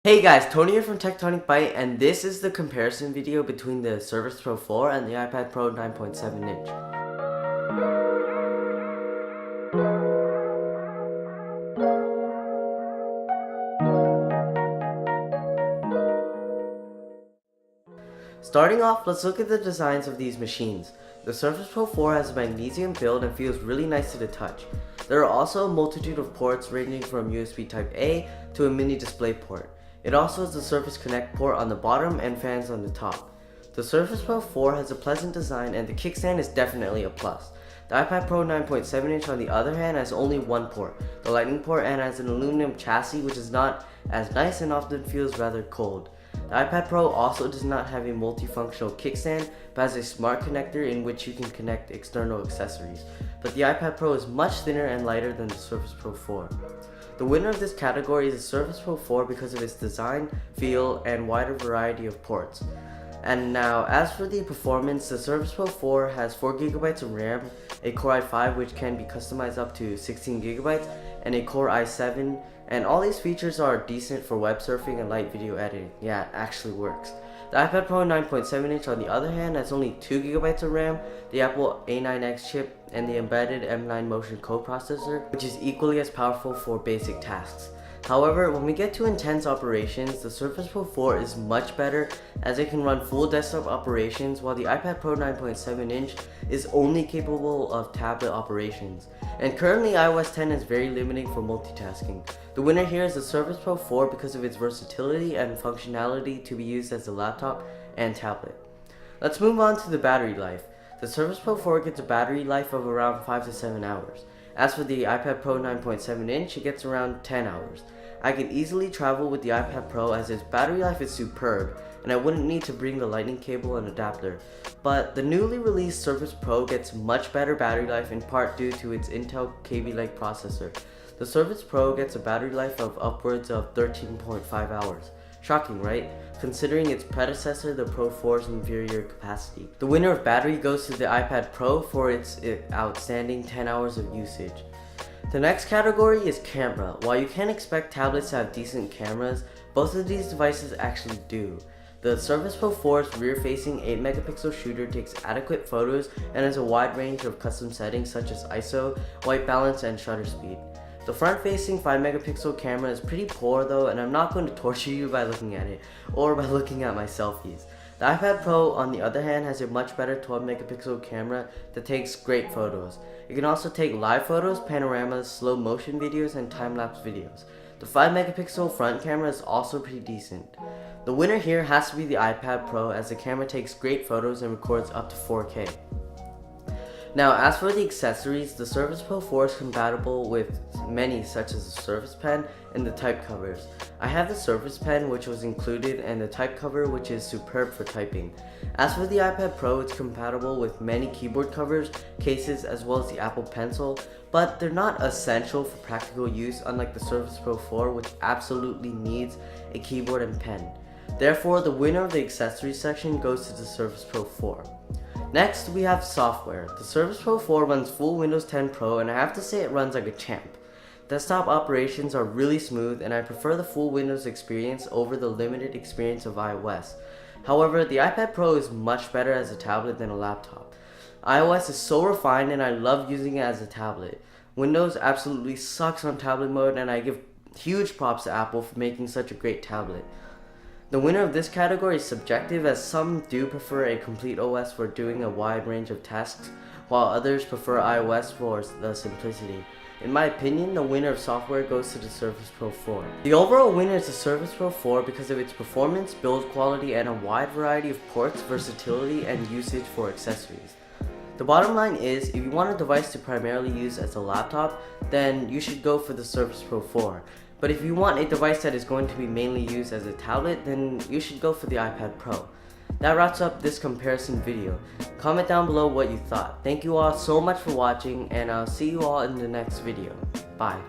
Hey guys, Tony here from Tectonic Byte, and this is the comparison video between the Surface Pro 4 and the iPad Pro 9.7 inch. Starting off, let's look at the designs of these machines. The Surface Pro 4 has a magnesium build and feels really nice to the touch. There are also a multitude of ports ranging from USB Type A to a mini display port. It also has the Surface Connect port on the bottom and fans on the top. The Surface Pro 4 has a pleasant design and the kickstand is definitely a plus. The iPad Pro 9.7 inch on the other hand has only one port, the Lightning port, and has an aluminum chassis which is not as nice and often feels rather cold. The iPad Pro also does not have a multifunctional kickstand but has a smart connector in which you can connect external accessories. But the iPad Pro is much thinner and lighter than the Surface Pro 4. The winner of this category is the Surface Pro 4 because of its design, feel, and wider variety of ports. And now, as for the performance, the Surface Pro 4 has 4GB of RAM, a Core i5 which can be customized up to 16GB, and a Core i7, and all these features are decent for web surfing and light video editing. Yeah, it actually works. The iPad Pro 9.7 inch on the other hand has only 2GB of RAM, the Apple A9X chip, and the embedded M9 Motion coprocessor, which is equally as powerful for basic tasks. However, when we get to intense operations, the Surface Pro 4 is much better as it can run full desktop operations, while the iPad Pro 9.7 inch is only capable of tablet operations. And currently iOS 10 is very limiting for multitasking. The winner here is the Surface Pro 4 because of its versatility and functionality to be used as a laptop and tablet. Let's move on to the battery life. The Surface Pro 4 gets a battery life of around 5 to 7 hours. As for the iPad Pro 9.7 inch, it gets around 10 hours. I can easily travel with the iPad Pro as its battery life is superb, and I wouldn't need to bring the lightning cable and adapter. But the newly released Surface Pro gets much better battery life in part due to its Intel Kaby Lake processor. The Surface Pro gets a battery life of upwards of 13.5 hours. Shocking, right? Considering its predecessor, the Pro 4's inferior capacity. The winner of battery goes to the iPad Pro for its outstanding 10 hours of usage. The next category is camera. While you can't expect tablets to have decent cameras, both of these devices actually do. The Surface Pro 4's rear-facing 8-megapixel shooter takes adequate photos and has a wide range of custom settings such as ISO, white balance, and shutter speed. The front-facing 5-megapixel camera is pretty poor though, and I'm not going to torture you by looking at it, or by looking at my selfies. The iPad Pro, on the other hand, has a much better 12-megapixel camera that takes great photos. It can also take live photos, panoramas, slow motion videos, and time-lapse videos. The 5-megapixel front camera is also pretty decent. The winner here has to be the iPad Pro as the camera takes great photos and records up to 4K. Now, as for the accessories, the Surface Pro 4 is compatible with many such as the Surface Pen and the type covers. I have the Surface Pen which was included and the type cover which is superb for typing. As for the iPad Pro, it's compatible with many keyboard covers, cases, as well as the Apple Pencil, but they're not essential for practical use unlike the Surface Pro 4 which absolutely needs a keyboard and pen. Therefore, the winner of the accessories section goes to the Surface Pro 4. Next, we have software. The Surface Pro 4 runs full Windows 10 Pro and I have to say it runs like a champ. Desktop operations are really smooth and I prefer the full Windows experience over the limited experience of iOS. However, the iPad Pro is much better as a tablet than a laptop. iOS is so refined and I love using it as a tablet. Windows absolutely sucks on tablet mode and I give huge props to Apple for making such a great tablet. The winner of this category is subjective as some do prefer a complete OS for doing a wide range of tasks, while others prefer iOS for the simplicity. In my opinion, the winner of software goes to the Surface Pro 4. The overall winner is the Surface Pro 4 because of its performance, build quality, and a wide variety of ports, versatility, and usage for accessories. The bottom line is, if you want a device to primarily use as a laptop, then you should go for the Surface Pro 4. But if you want a device that is going to be mainly used as a tablet, then you should go for the iPad Pro. That wraps up this comparison video. Comment down below what you thought. Thank you all so much for watching, and I'll see you all in the next video. Bye.